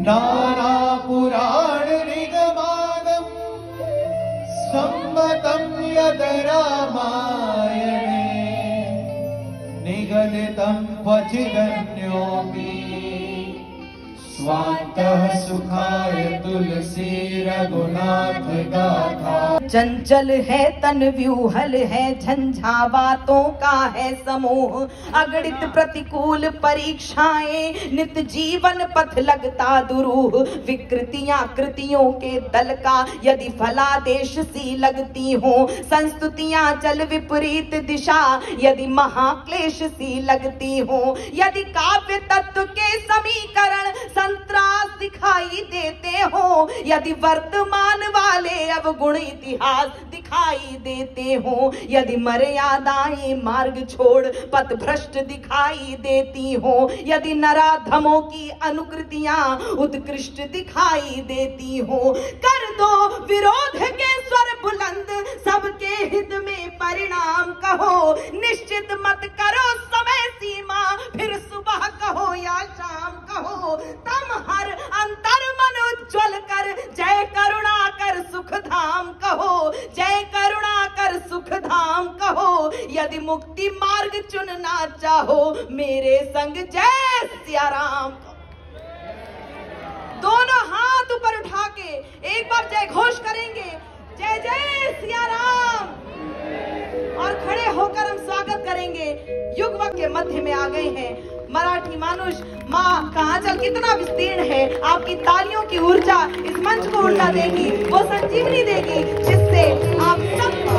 नाना पुराण निगमागम सम्मतं यद रामायणे निगदितं क्वचिदन्योऽपि स्वान्तः सुखाय तुलसी रघुनाथ गाथा। चंचल है तन व्यूहल है झंझावातों का है समूह, अगणित प्रतिकूल परीक्षाएं नित जीवन पथ लगता दुरूह। विकृतियां कृतियों के दल का यदि फलादेश सी लगती हो, संस्तुतियां चल विपरीत दिशा यदि महाक्लेश सी लगती हो, यदि काव्य तत्व के समीकरण संतरास दिखाई देते हो, यदि वर्तमान वाले अवगुण इतिहास दिखाई देते हो, यदि मर्यादाएं मार्ग छोड़ पथ भ्रष्ट दिखाई देती हो, यदि नराधमों की अनुकृतियां उत्कृष्ट दिखाई देती हो, कर दो विरोध के स्वर बुलंद, सबके हित में परिणाम कहो। निश्चित मत करो समय सीमा, फिर सुबह कहो या शाम कहो। तम हर अंतर मन उज्ज्वल कर जय करुणा कर सुख धाम कहो, जय करुणा कर सुख धाम कहो। यदि मुक्ति मार्ग चुनना चाहो, मेरे संग जय सिया राम। दोनों हाथ ऊपर उठा के एक बार जय घोष करेंगे, जय जय सिया राम, और खड़े होकर हम स्वागत करेंगे। युगवक के मध्य में आ गए हैं मराठी मानुष। माँ का आंचल कितना विस्तीर्ण है, आपकी तालियों की ऊर्जा इस मंच को ऊर्जा देगी, वो संजीवनी देगी, जिससे आप सबको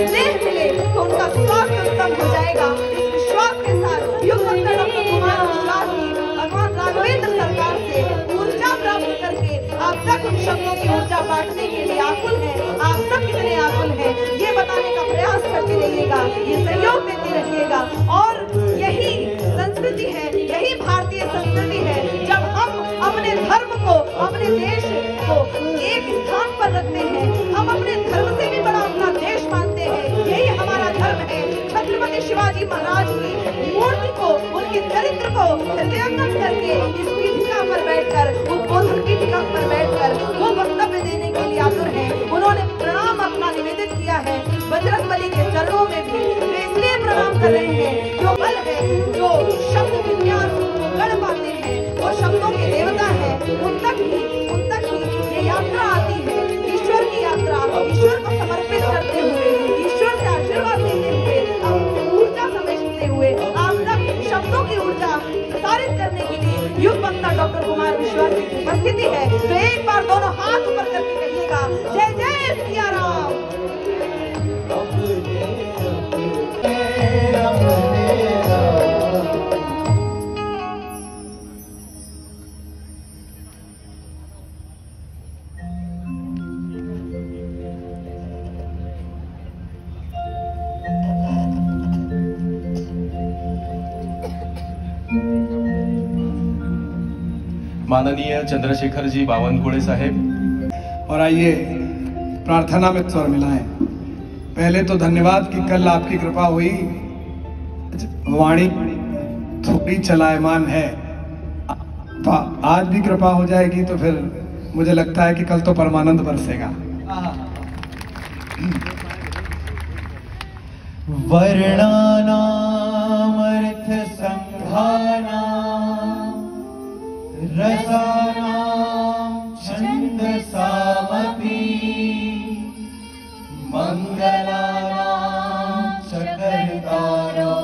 स्नेह मिले तो उनका स्वास्थ्य उत्तम हो जाएगा। इस विश्वास के साथ युगवक डॉक्टर कुमार विश्वास जी भगवान राघवेंद्र सरकार से ऊर्जा प्राप्त करके आप तक उन शब्दों की ऊर्जा बांटने के लिए आकुल है। आप सब कितने आकुल हैं ये बताने का प्रयास करते रहिएगा, ये सहयोग देते रहिएगा। और यही संस्कृति है, यही भारतीय संस्कृति है। जब हम अपने धर्म को, अपने देश को एक स्थान पर रखते हैं, हम अपने धर्म से भी बड़ा अपना देश मानते हैं, यही हमारा धर्म है। छत्रपति शिवाजी महाराज की मूर्ति को, उनके चरित्र को हृदयंगम करके इस पीठिका पर बैठकर, उद्बोधन पीठिका पर बैठकर वो वक्तव्य देने के लिए आतुर हैं। उन्होंने प्रणाम अपना निवेदित किया है बजरंगबली के चरणों में भी। वे इसलिए प्रणाम कर रहे हैं, जो बल है, जो शब्द विन्यास गढ़ पाते हैं, वो शब्दों के देवता है। उन तक ही ये यात्रा आती है, ईश्वर की यात्रा। ईश्वर को समर्पित करते हुए, ईश्वर से आशीर्वाद देते हुए, ऊर्जा समेटते हुए, आप तक शब्दों की ऊर्जा प्रसारित करने के लिए युग वक्ता डॉक्टर कुमार विश्वास की उपस्थिति है। तो एक बार दोनों हाथ ऊपर करके कहिएगा, जय जय सिया राम। माननीय चंद्रशेखर जी बावनकुळे साहेब। और आइए प्रार्थना में स्वर मिलाएं। पहले तो धन्यवाद कि कल आपकी कृपा हुई, वाणी थोड़ी चलायमान है, तो आज भी कृपा हो जाएगी तो फिर मुझे लगता है कि कल तो परमानंद बरसेगा। वर्णानामर्थ संघानां रसानां छन्दसामपि मंगलानां सकर्तारो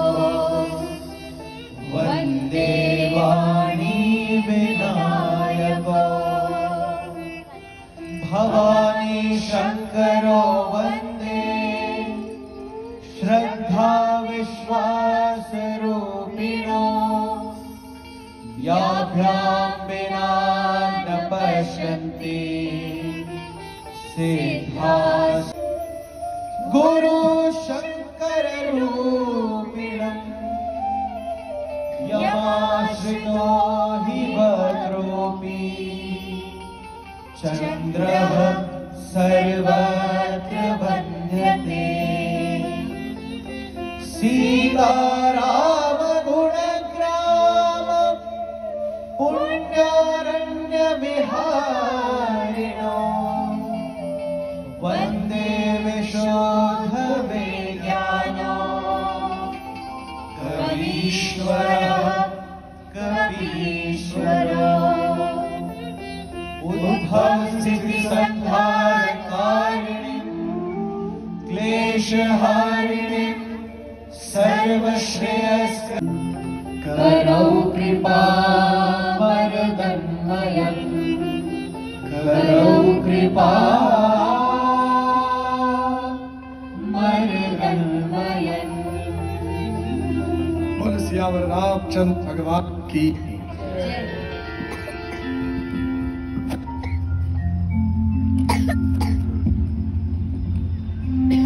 वन्दे वाणी विनायको भवानी शंकरो वन्दे श्रद्धा विश्वास रूपिणो याभ्यां विना न पश्यन्ति सिद्धास् गुरु शंकर रूपिणं यमाश्रितो हि भद्रोऽपि चन्द्रः सर्वत्र वन्द्यते सीताराम गुणग्राम पुण्यारण्य ईश्वरः कपीश्वरो उद्भवस्थितिसंहारकारिणीं क्लेशहारिणीं सर्वश्रेयस्करीं करौ कृपावरदन्मयम् करौ कृपावरदन्मयम्। बोल सियावर रामचंद्र भगवान की।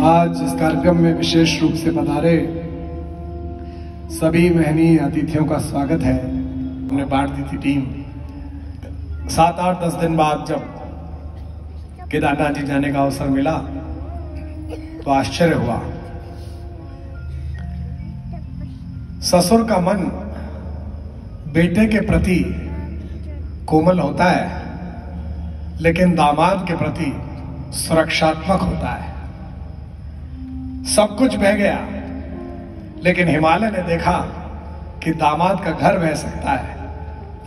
आज इस कार्यक्रम में विशेष रूप से पधारे सभी महनीय अतिथियों का स्वागत है। हमने बांट दी थी टीम। 7, 8, 10 दिन बाद जब केदारनाथ जी जाने का अवसर मिला तो आश्चर्य हुआ। ससुर का मन बेटे के प्रति कोमल होता है, लेकिन दामाद के प्रति सुरक्षात्मक होता है। सब कुछ बह गया, लेकिन हिमालय ने देखा कि दामाद का घर बह सकता है।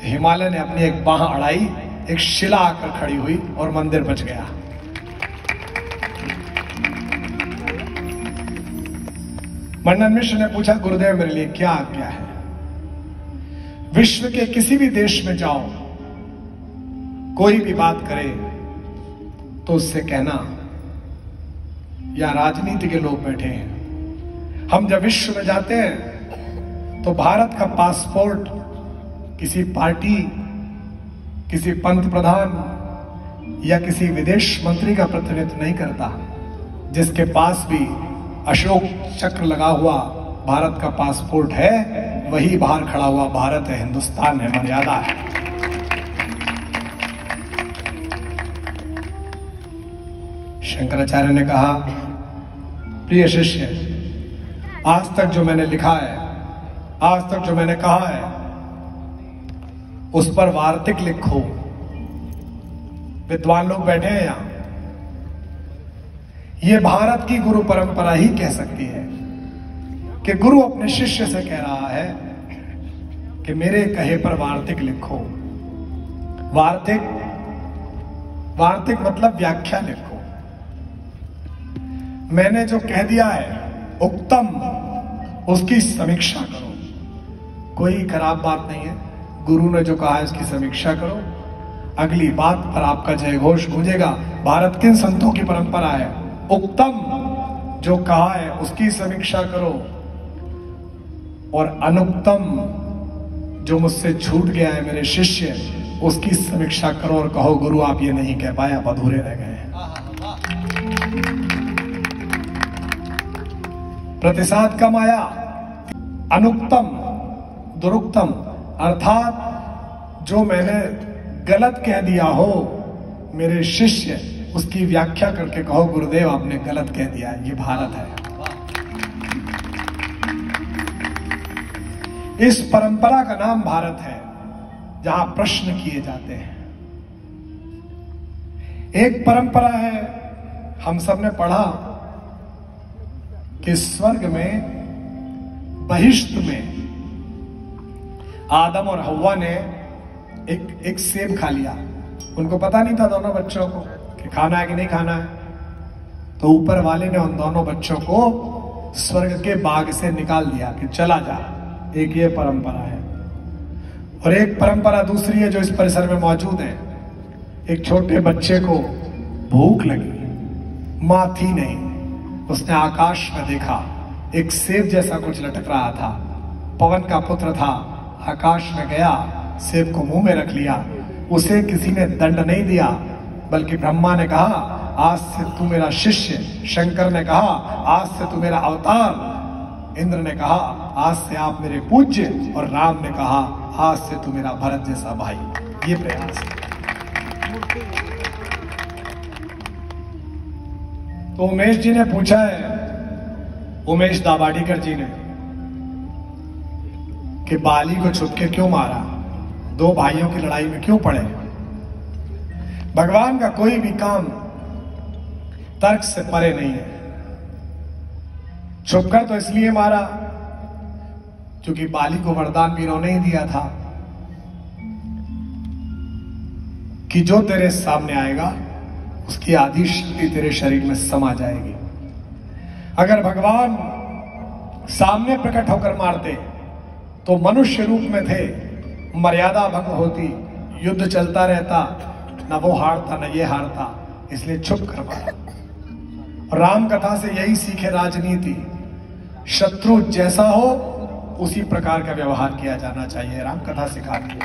हिमालय ने अपनी एक बांह अड़ाई, एक शिला आकर खड़ी हुई और मंदिर बच गया। मंडन मिश्र ने पूछा, गुरुदेव मेरे लिए क्या आज्ञा है? विश्व के किसी भी देश में जाओ, कोई भी बात करे तो उससे कहना, या राजनीति के लोग बैठे हैं, हम जब विश्व में जाते हैं तो भारत का पासपोर्ट किसी पार्टी, किसी पंत प्रधान या किसी विदेश मंत्री का प्रतिनिधित्व नहीं करता। जिसके पास भी अशोक चक्र लगा हुआ भारत का पासपोर्ट है, वही बाहर खड़ा हुआ भारत है, हिंदुस्तान है, मर्यादा है। शंकराचार्य ने कहा, प्रिय शिष्य, आज तक जो मैंने लिखा है, आज तक जो मैंने कहा है, उस पर वार्तिक लिखो। विद्वान लोग बैठे हैं यहां। ये भारत की गुरु परंपरा ही कह सकती है कि गुरु अपने शिष्य से कह रहा है कि मेरे कहे पर वार्तिक लिखो। वार्तिक, वार्तिक मतलब व्याख्या लिखो। मैंने जो कह दिया है उक्तम, उसकी समीक्षा करो। कोई खराब बात नहीं है, गुरु ने जो कहा है उसकी समीक्षा करो। अगली बात पर आपका जय घोष गूंजेगा। भारत किन संतों की परंपरा है? उक्तम, जो कहा है उसकी समीक्षा करो, और अनुक्तम, जो मुझसे छूट गया है मेरे शिष्य, उसकी समीक्षा करो और कहो गुरु आप ये नहीं कह पाए, आप अधूरे रह गए। प्रतिसाद कम आया। अनुक्तम, दुरुक्तम, अर्थात जो मैंने गलत कह दिया हो मेरे शिष्य, उसकी व्याख्या करके कहो गुरुदेव आपने गलत कह दिया। ये भारत है। इस परंपरा का नाम भारत है, जहां प्रश्न किए जाते हैं। एक परंपरा है, हम सब ने पढ़ा कि स्वर्ग में, बहिष्ठ में आदम और हव्वा ने एक सेब खा लिया। उनको पता नहीं था दोनों बच्चों को कि खाना है कि नहीं खाना है। तो ऊपर वाले ने उन दोनों बच्चों को स्वर्ग के बाग से निकाल दिया कि चला जा। एक ये परंपरा है। और एक परंपरा दूसरी है जो इस परिसर में मौजूद है। एक छोटे बच्चे को भूख लगी, मां थी नहीं, उसने आकाश में देखा, एक सेब जैसा कुछ लटक रहा था। पवन का पुत्र था, आकाश में गया, सेब को मुंह में रख लिया। उसे किसी ने दंड नहीं दिया, बल्कि ब्रह्मा ने कहा आज से तू मेरा शिष्य, शंकर ने कहा आज से तू मेरा अवतार, इंद्र ने कहा आज से आप मेरे पूज्य, और राम ने कहा आज से तू मेरा भरत जैसा भाई। ये प्रयास है। तो उमेश जी ने पूछा है, उमेश दावाडीकर जी ने, कि बाली को छुप के क्यों मारा, दो भाइयों की लड़ाई में क्यों पड़े। भगवान का कोई भी काम तर्क से परे नहीं है। छुपकर तो इसलिए मारा, क्योंकि बाली को वरदान भी इन्होंने ही दिया था कि जो तेरे सामने आएगा उसकी आधी शक्ति तेरे शरीर में समा जाएगी। अगर भगवान सामने प्रकट होकर मारते तो मनुष्य रूप में थे, मर्यादा भंग होती, युद्ध चलता रहता, न वो हारता न ये हारता, इसलिए छुप कर मारा। राम कथा से यही सीखे राजनीति, शत्रु जैसा हो उसी प्रकार का व्यवहार किया जाना चाहिए। राम कथा सिखाती है।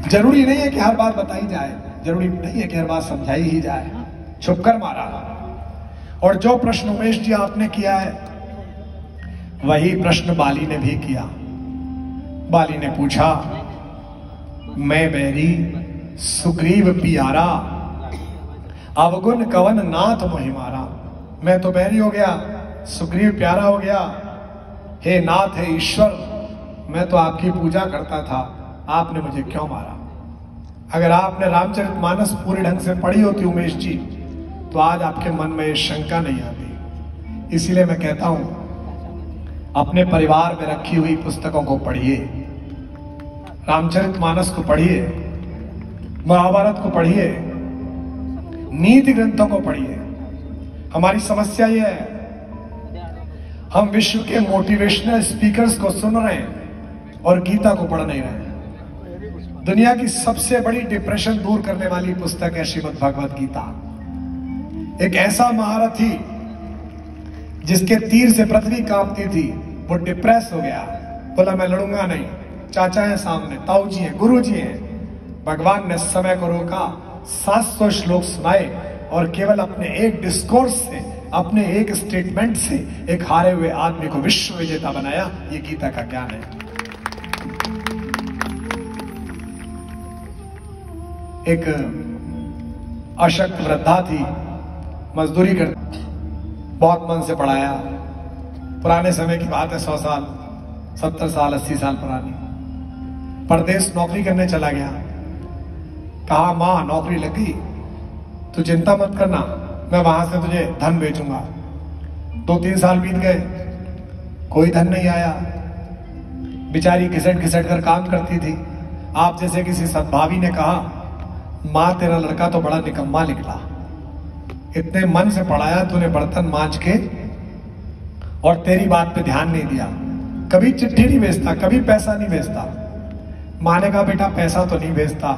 जरूरी नहीं है कि हर बात बताई जाए, जरूरी नहीं है कि हर बात समझाई ही जाए। छुपकर मारा। और जो प्रश्न उमेश जी आपने किया है वही प्रश्न बाली ने भी किया। बाली ने पूछा, मैं बैरी सुग्रीव पियारा, अवगुण कवन नाथ मोहि मारा। मैं तो बैरी हो गया, सुग्रीव प्यारा हो गया। हे नाथ, हे ईश्वर, मैं तो आपकी पूजा करता था, आपने मुझे क्यों मारा? अगर आपने रामचरितमानस पूरे ढंग से पढ़ी होती उमेश जी, तो आज आपके मन में ये शंका नहीं आती। इसीलिए मैं कहता हूं, अपने परिवार में रखी हुई पुस्तकों को पढ़िए, रामचरितमानस को पढ़िए, महाभारत को पढ़िए, नीति ग्रंथों को पढ़िए। हमारी समस्या यह है, हम विश्व के मोटिवेशनल स्पीकर्स को सुन रहे हैं और गीता को पढ़ नहीं रहे हैं। दुनिया की सबसे बड़ी डिप्रेशन दूर करने वाली पुस्तक है श्रीमद् भगवत गीता। एक ऐसा महारथी जिसके तीर से पृथ्वी कांपती थी, वो डिप्रेस हो गया, बोला मैं लड़ूंगा नहीं, चाचा है सामने, ताऊ जी है, गुरु जी है। भगवान ने समय को रोका, 700 श्लोक सुनाए और केवल अपने एक डिस्कोर्स से, अपने एक स्टेटमेंट से एक हारे हुए आदमी को विश्व विजेता बनाया। ये गीता का ज्ञान है। एक अशक्त वृद्धा थी, मजदूरी करती, बहुत मन से पढ़ाया। पुराने समय की बात है, 100 साल, 70 साल, 80 साल पुरानी। परदेश नौकरी करने चला गया। कहा, मां नौकरी लगी, तू चिंता मत करना, मैं वहां से तुझे धन बेचूंगा। 2-3 साल बीत गए, कोई धन नहीं आया। बेचारी घिसट घिसट कर काम करती थी। आप जैसे किसी सद्भावी ने कहा, मां तेरा लड़का तो बड़ा निकम्मा निकला, इतने मन से पढ़ाया तूने बर्तन मांज के और तेरी बात पे ध्यान नहीं दिया, कभी चिट्ठी नहीं भेजता, कभी पैसा नहीं भेजता। मां ने कहा, बेटा पैसा तो नहीं भेजता,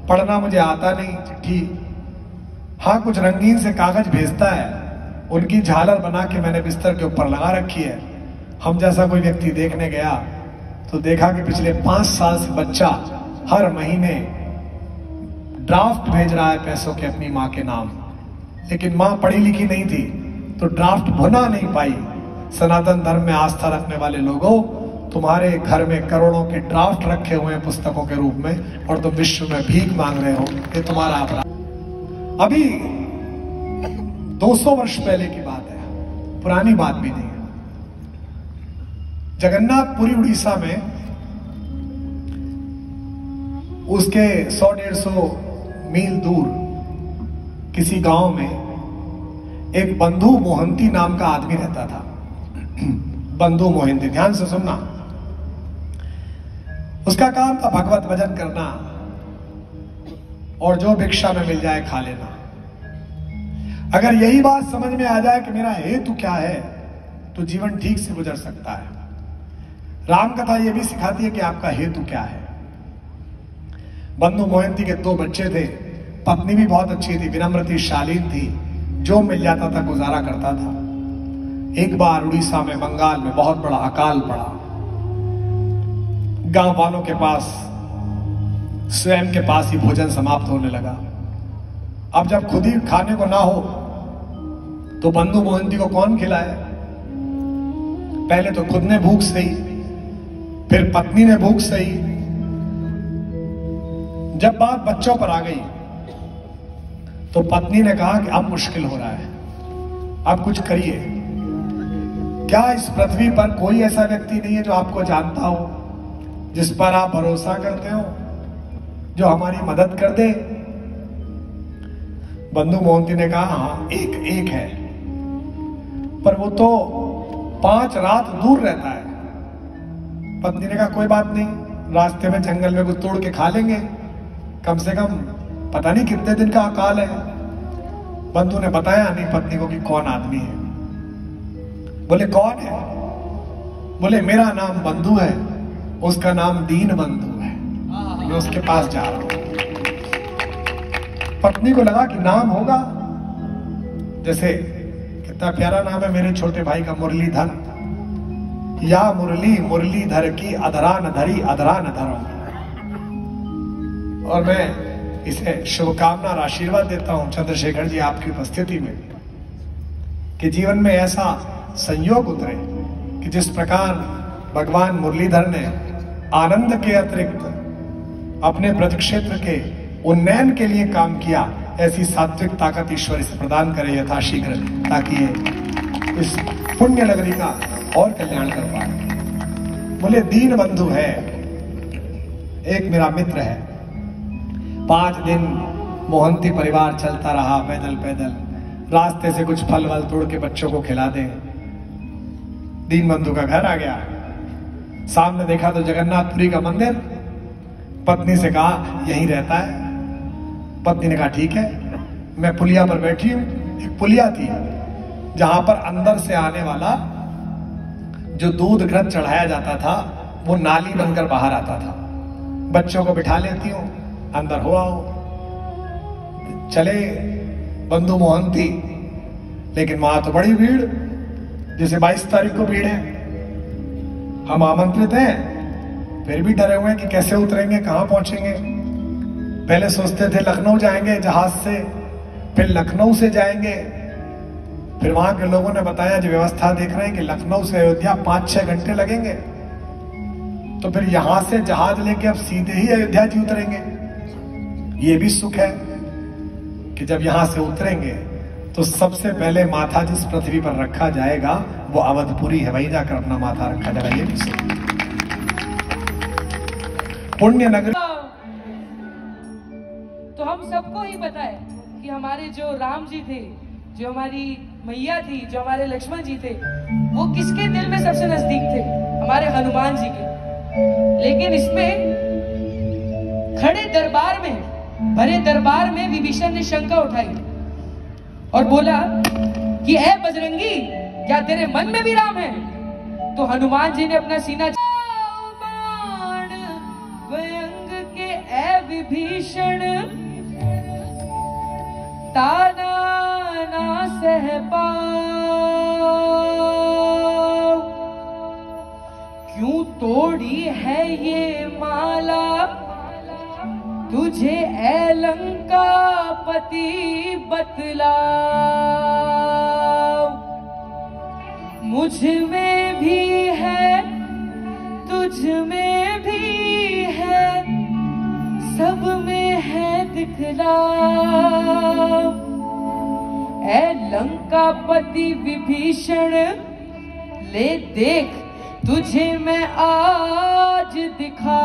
पढ़ना मुझे आता नहीं, चिट्ठी हाँ कुछ रंगीन से कागज भेजता है, उनकी झालर बना के मैंने बिस्तर के ऊपर लगा रखी है। हम जैसा कोई व्यक्ति देखने गया तो देखा कि पिछले 5 साल से बच्चा हर महीने ड्राफ्ट भेज रहा है पैसों के अपनी मां के नाम, लेकिन मां पढ़ी लिखी नहीं थी तो ड्राफ्ट भुना नहीं पाई। सनातन धर्म में आस्था रखने वाले लोगों, तुम्हारे घर में करोड़ों के ड्राफ्ट रखे हुए हैं पुस्तकों के रूप में और तुम विश्व में भीख मांग रहे हो, ये तुम्हारा अपराध। अभी 200 वर्ष पहले की बात है, पुरानी बात भी नहीं है। जगन्नाथपुरी उड़ीसा में उसके 100-150 मील दूर किसी गांव में एक बंधु मोहंती नाम का आदमी रहता था। बंधु मोहंती, ध्यान से सुनना। उसका काम था भगवत भजन करना और जो भिक्षा में मिल जाए खा लेना। अगर यही बात समझ में आ जाए कि मेरा हेतु क्या है, तो जीवन ठीक से गुजर सकता है। राम कथा यह भी सिखाती है कि आपका हेतु क्या है। बंधु मोहंती के 2 बच्चे थे, पत्नी भी बहुत अच्छी थी, विनम्र थी, शालीन थी, जो मिल जाता था गुजारा करता था। एक बार उड़ीसा में, बंगाल में बहुत बड़ा अकाल पड़ा। गांव वालों के पास, स्वयं के पास ही भोजन समाप्त होने लगा। अब जब खुद ही खाने को ना हो तो बंधु मोहंती को कौन खिलाए? पहले तो खुद ने भूख सही, फिर पत्नी ने भूख सही। जब बात बच्चों पर आ गई तो पत्नी ने कहा कि अब मुश्किल हो रहा है, अब कुछ करिए। क्या इस पृथ्वी पर कोई ऐसा व्यक्ति नहीं है जो आपको जानता हो, जिस पर आप भरोसा करते हो, जो हमारी मदद कर दे? बंधु मोहंती ने कहा, हाँ एक है, पर वो तो 5 रात दूर रहता है। पत्नी ने कहा कोई बात नहीं, रास्ते में जंगल में कुछ तोड़ के खा लेंगे, कम से कम पता नहीं कितने दिन का अकाल है। बंधु ने बताया नहीं पत्नी को कि कौन आदमी है। बोले कौन है? बोले मेरा नाम बंधु है, उसका नाम दीन बंधु है, मैं उसके पास जा रहा हूं। पत्नी को लगा कि नाम होगा, जैसे कितना प्यारा नाम है मेरे छोटे भाई का, मुरलीधर। या मुरली मुरलीधर की अधरा न धरी अधरा न धरो। और मैं इसे शुभकामना और आशीर्वाद देता हूं चंद्रशेखर जी आपकी उपस्थिति में, कि जीवन में ऐसा संयोग उतरे कि जिस प्रकार भगवान मुरलीधर ने आनंद के अतिरिक्त अपने ब्रज क्षेत्र के उन्नयन के लिए काम किया, ऐसी सात्विक ताकत ईश्वर इसे प्रदान करे यथाशीघ्र, ताकि ये इस पुण्य नगरी का और कल्याण कर पाए। बोले दीन बंधु है, एक मेरा मित्र है। 5 दिन मोहंती परिवार चलता रहा पैदल पैदल, रास्ते से कुछ फल वल तोड़ के बच्चों को खिला दे। दीन बंधु का घर आ गया, सामने देखा तो जगन्नाथपुरी का मंदिर। पत्नी से कहा यहीं रहता है। पत्नी ने कहा ठीक है। मैं पुलिया पर बैठी हूं, एक पुलिया थी जहां पर अंदर से आने वाला जो दूध घृत चढ़ाया जाता था वो नाली बनकर बाहर आता था। बच्चों को बिठा लेती हूं, अंदर हो आओ। चले बंधु मोहन थी, लेकिन वहां तो बड़ी भीड़, जैसे 22 तारीख को भीड़ है। हम आमंत्रित हैं, फिर भी डरे हुए हैं कि कैसे उतरेंगे, कहां पहुंचेंगे। पहले सोचते थे लखनऊ जाएंगे जहाज से, फिर लखनऊ से जाएंगे। फिर वहां के लोगों ने बताया जो व्यवस्था देख रहे हैं कि लखनऊ से अयोध्या 5-6 घंटे लगेंगे, तो फिर यहां से जहाज लेके अब सीधे ही अयोध्या जी उतरेंगे। ये भी सुख है कि जब यहां से उतरेंगे तो सबसे पहले माथा जिस पृथ्वी पर रखा जाएगा वो अवधपुरी है, वहीं जाकर अपना माथा रखा जाएगा। ये भी सुख। पुण्य नगरी तो हम सबको ही पता है कि हमारे जो राम जी थे, जो हमारी मैया थी, जो हमारे लक्ष्मण जी थे, वो किसके दिल में सबसे नजदीक थे? हमारे हनुमान जी के। लेकिन इसमें खड़े दरबार में, भरे दरबार में विभीषण ने शंका उठाई और बोला कि ऐ बजरंगी, क्या तेरे मन में भी राम है? तो हनुमान जी ने अपना सीना बाण व्यंग के ऐ विभीषण, ताना ना सह पाओ, क्यों तोड़ी है ये माला, तुझे ऐ लंकापति बतलाओ। मुझ में भी है, तुझ में भी है, सब में है दिखलाओ। ऐ लंकापति विभीषण, ले देख तुझे मैं आज दिखाऊं।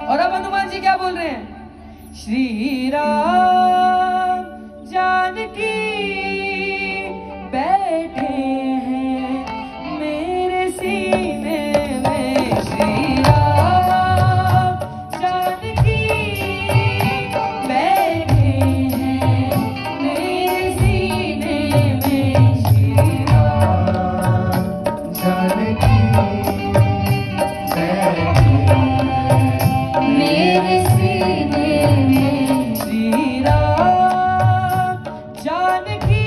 और अब हनुमान जी क्या बोल रहे हैं? श्री राम जानकी बैठे हैं मेरे सीने में, श्री राम जानकी बैठे हैं मेरे सीने में, श्री राम जानकी मेरे सीने में, श्री राम जानकी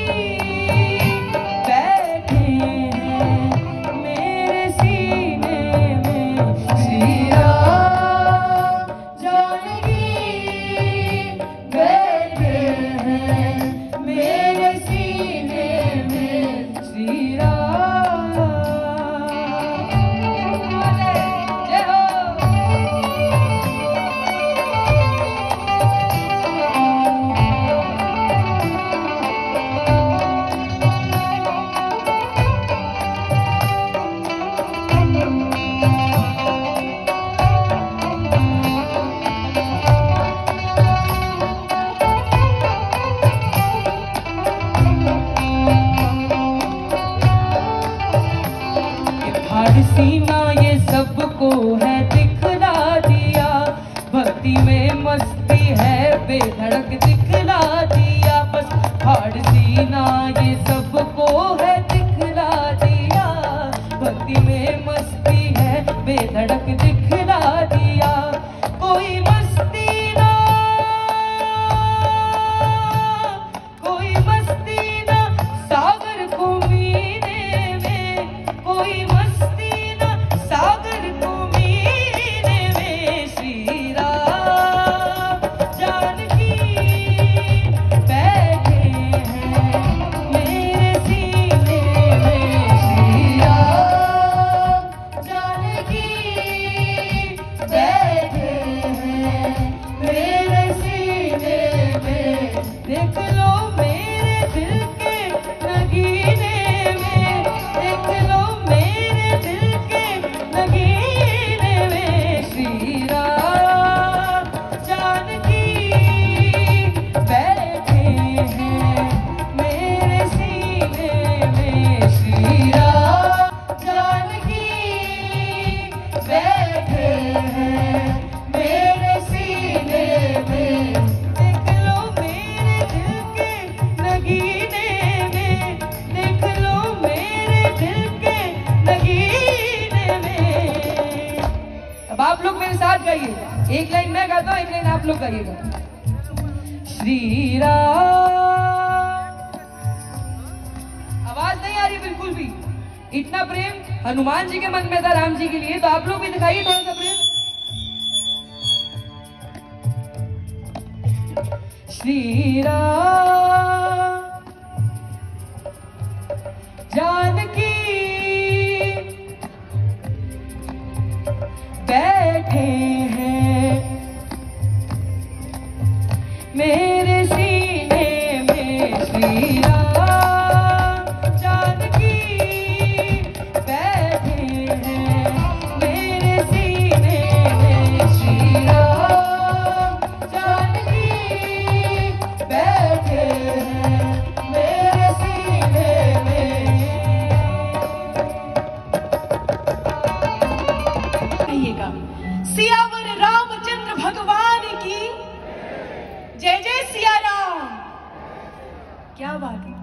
बैठे हैं मेरे सीने हार सीना ये सबको है दिखला दिया, भक्ति में मस्ती है बेधड़क दिखला दिया, बस हार सीना ये सबको है दिखला दिया, भक्ति में मस्ती है बेधड़क दिखला दिया। कोई मस्ती ना, कोई मस्ती ना सागर को मीने में, कोई मस्ती ना सागर को मीने में, श्री राम जानकी बैठे हैं मेरे सीने में, श्री राम जानकी बैठे हैं मेरे सीने में। देख लो मेरे दिल के नगीने में, देख लो मेरे दिल के नगीने में, श्री राम जानकी बैठे हैं मेरे सीने में, श्री राम जानकी बैठे हैं मेरे सीने में। देख लो मेरे दिल के नगीने में, देख लो मेरे दिल के नगीने में। अब आप लोग मेरे साथ गाइए, एक लाइन मैं गाता हूँ, एक लाइन आप लोग गाइएगा। श्री राम, आवाज नहीं आ रही बिल्कुल भी। इतना प्रेम हनुमान जी के मन में था राम जी के लिए, तो आप लोग भी दिखाइए थोड़ा सा प्रेम। श्री राम जानकी बैठे हैं मेरे सीने में, श्री राम जानकी बैठे हैं मेरे सीने में, श्री राम जानकी बैठे हैं मेरे सीने में। कहिएगा सियावर रामचंद्र भगवान की जय, जय सिया राम। क्या बात है,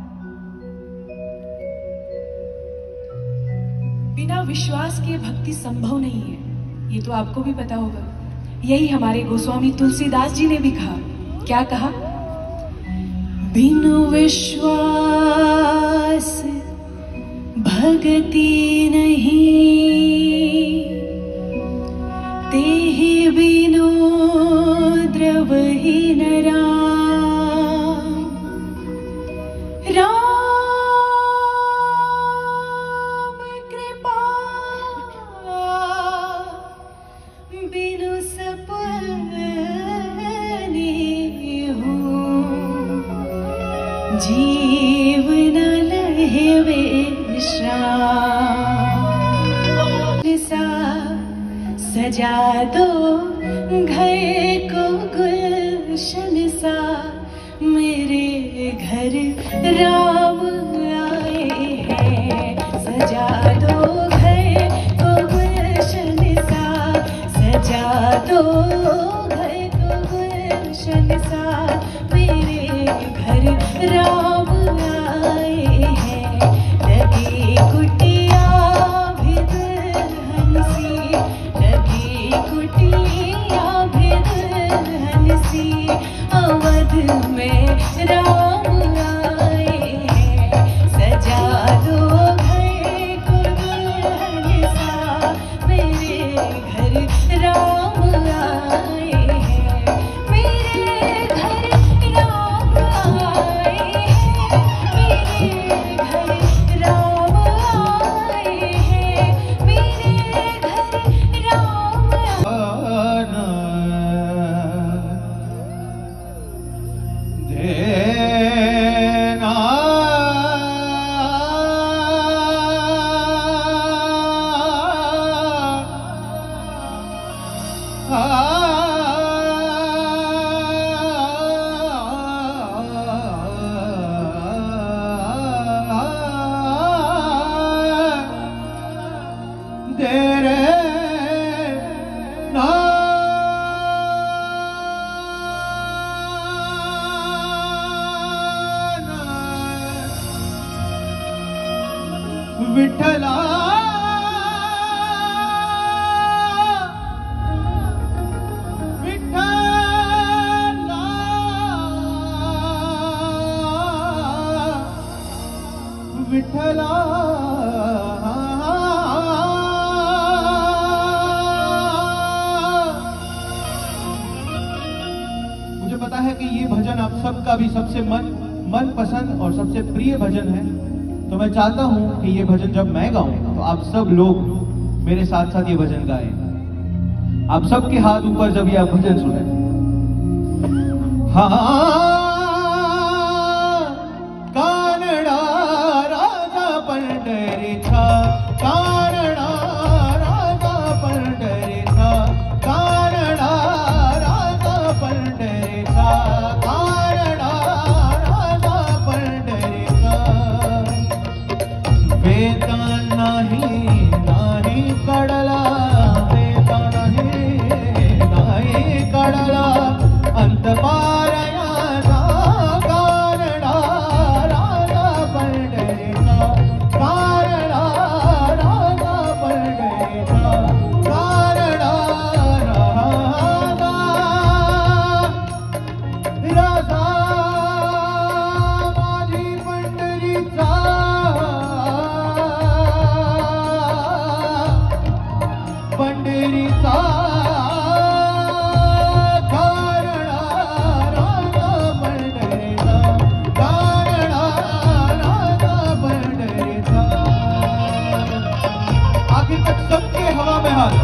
बिना विश्वास के भक्ति संभव नहीं है, ये तो आपको भी पता होगा। यही हमारे गोस्वामी तुलसीदास जी ने भी कहा। क्या कहा? बिनु विश्वास भगति नहीं, तेहि बिनु द्रवहि न राम। राम कृपा बिनु सपने हूँ, जीवन लहे विश्राम। सजा दो घर को गुलशन सा, मेरे घर राम आए हैं। सजा दो घर को गुलशन सा, सजा दो घर को गुलशन सा, मेरे घर राम आए हैं। लगी कुटिया भी दुल्हन सी, लगी कुटिया भी दुल्हन सी, अवध में राम आए हैं। सजा दो घर को दुल्हन सा, मेरे घर राम आए विठ्ठला विठ्ठला मुझे पता है कि ये भजन आप सबका भी सबसे मन पसंद और सबसे प्रिय भजन है, तो मैं चाहता हूं कि ये भजन जब मैं गाऊं तो आप सब लोग मेरे साथ साथ ये भजन गाएं। आप सबके हाथ ऊपर जब ये आप भजन सुने। हाँ कानडा राजा पंढरीचा, कानडा राजा पंढरीचा, कानडा राजा पंढरीचा, कानडा राजा पंढरीचा। वेता नाही कडला, वेता नाही कडला, अंत पारयाचा कानडा राजा पंढरीचा, कानडा राजा पंढरीचा, कानडा राजा माझी पंढरीचा, पंढरीचा कानडा राजा पंढरीचा, कानडा राजा पंढरीचा। आखिर तक सबके हवा में हाथ।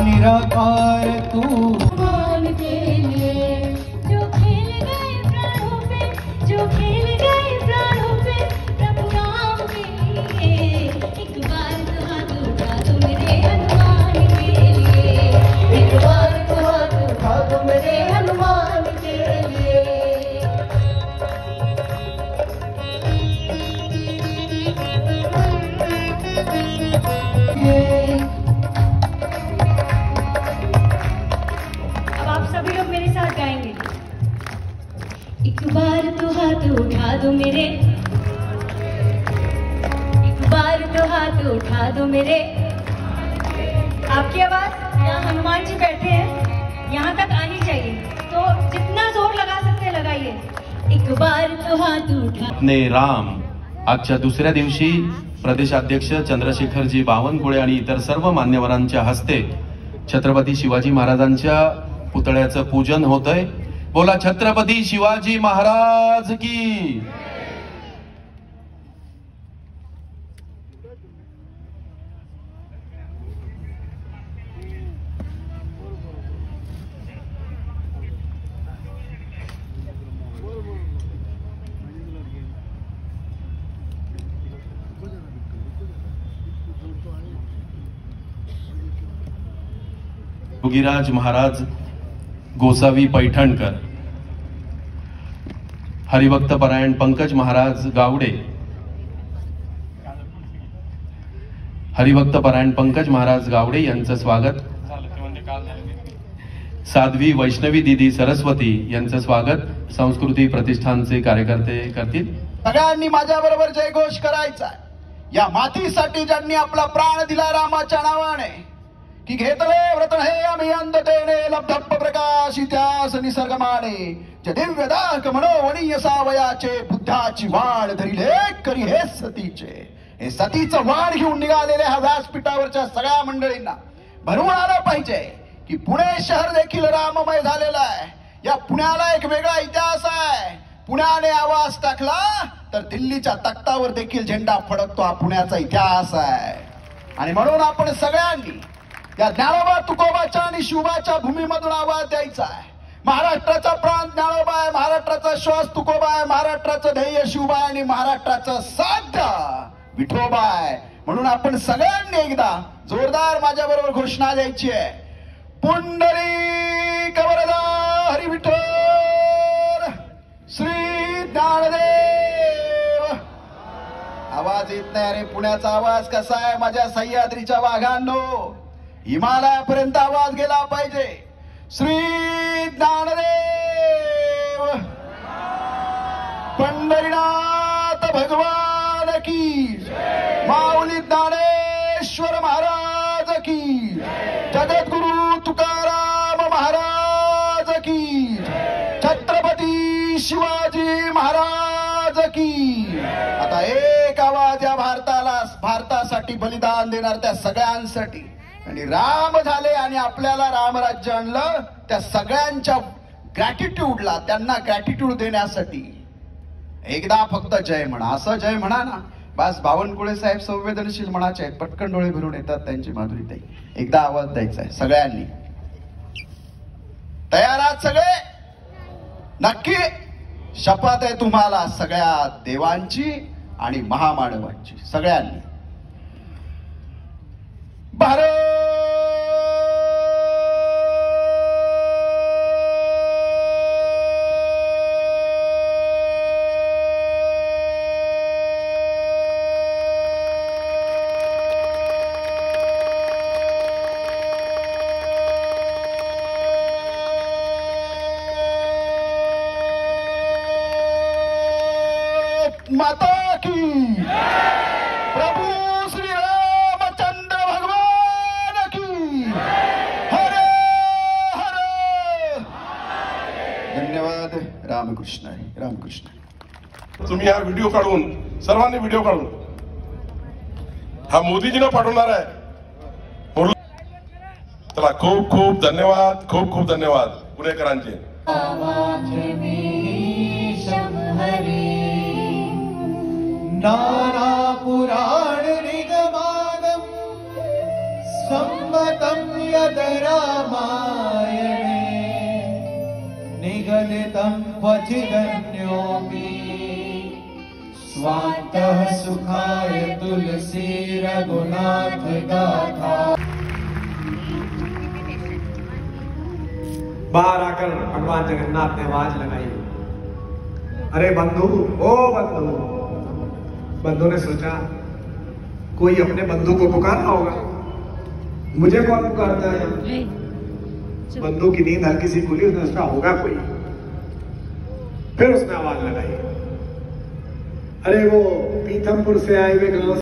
निराकार तू मान के लिए जो खेल गए प्राणों पे, जो खेल गए प्राणों पे प्रभु राम के लिए। एक बार तो हाथ उठा दो मेरे हनुमान के लिए, एक बार तो हाथ उठा दो मेरे हनुमान के लिए। अब आप सभी लोग मेरे साथ गाएंगे। एक बार तो हाथ उठा दो मेरे, एक बार तो हाथ उठा दो मेरे। आपकी आवाज यहाँ हनुमान जी बैठे हैं, यहाँ तक आनी चाहिए, तो जितना जोर लगा सकते हैं लगाइए। एक बार तो हाथ उठा। ने राम आजच्या दुसऱ्या दिवशी प्रदेशाध्यक्ष चंद्रशेखरजी बावनकुळे आणि इतर सर्व मान्यवरांच्या हस्ते छत्रपती शिवाजी महाराजांच्या पुतळ्याचं पूजन होतंय। बोला छत्रपती शिवाजी महाराज की। योगीराज महाराज गोसावी पैठणकर, हरिभक्त परायण पंकज महाराज गावडे, हरिभक्त परायण पंकज महाराज गावडे यांचं स्वागत। साध्वी वैष्णवी दीदी सरस्वती यांचं स्वागत संस्कृती प्रतिष्ठानचे कार्यकर्ते करतील। सगळ्यांनी माझ्याबरोबर जयघोष करायचा। या मातीसाठी ज्यांनी आपला प्राण दिला रामाच्या नावाने, की घेतले व्रत हे आम्ही अंधतेने लब्धप्प प्रकाश इतिहास निसर्गमाने, जे दिव्य दाहक मनोवणीय सावयाचे बुद्धाची वाढ धरिले करी हे सतीचे। हे सतीचं वाण घेऊन निघालेल्या ह्या व्यासपीठावरच्या सगळ्या मंडळींना भरून आलं पाहिजे की पुणे शहर देखील राममय झालेलं आहे। या पुण्याला एक वेगळा इतिहास आहे। पुण्याने आवाज टाकला तर दिल्लीच्या तख्तावर देखील झेंडा फडकतो, हा पुण्याचा इतिहास आहे। आणि म्हणून आपण सगळ्यांनी या ज्ञानोबा तुकोबाच्या आणि शिवबाच्या भूमीमधून आवाज द्यायचा आहे। महाराष्ट्राचा प्राण ज्ञानोबा आहे, महाराष्ट्राचा श्वास तुकोबा आहे, महाराष्ट्राचं ध्येय शिवबा आहे आणि महाराष्ट्राचं साध्य विठोबा आहे। म्हणून आपण सगळ्यांनी एकदा जोरदार माझ्याबरोबर घोषणा द्यायची आहे। पुंडलिक वरदा हरी विठ्ठल श्री ज्ञानदेव। आवाज आवाज येत नाही. अरे पुण्याचा आवाज कसा आहे माझ्या सह्याद्रीच्या वाघांनो? हिमालयापर्यंत आवाज गेला पाहिजे. श्री ज्ञानदेव पंढरीनाथ भगवान की, माऊली ज्ञानेश्वर महाराज की, जगद्गुरु तुकाराम महाराज की, छत्रपती शिवाजी महाराज की. आता एक आवाज या भारतासाठी बलिदान देणार त्या सगळ्यांसाठी. आणि राम झाले आणि आपल्याला रामराज्य आणलं त्या सगळ्यांच्या ग्रॅटिट्यूडला, त्यांना ग्रॅटिट्यूड देण्यासाठी एकदा फक्त जय म्हणा. असं जय म्हणा ना, बस. बावनकुळे साहेब संवेदनशील मनाचे आहेत, पटकन डोळे भरून येतात त्यांची माधुरीताई. एकदा आवाज द्यायचा आहे सगळ्यांनी. तयार आहात सगळे? नक्की. शपथ आहे तुम्हाला सगळ्या देवांची आणि महामानवांची, सगळ्यांनी. भारत माता की, प्रभु श्री रामचंद्र भगवान की, हरे हरे. धन्यवाद. रामकृष्ण रामकृष्ण. तुम्ही हा व्हिडिओ काढून, सर्वांनी व्हिडिओ काढून हा मोदीजीनं पाठवणार आहे. चला, खूप खूप धन्यवाद, खूप खूप धन्यवाद पुणेकरांचे. नाना पुराण निगमानं सम्मतं यद रामायणे, निगदितं क्वचिदन्योऽपि स्वान्तः सुखाय तुलसी रघुनाथ गाथा. बाहर आकर भगवान जगन्नाथ ने आवाज लगाई, अरे बंधु, ओ बंधु. बंधु ने सोचा कोई अपने बंधु को पुकारना होगा, मुझे कौन पुकारता है? बंधु की नींद हल्की सी खुली, उसने सोचा होगा कोई. फिर उसने आवाज लगाई, अरे वो पीथमपुर से आए हुए गांव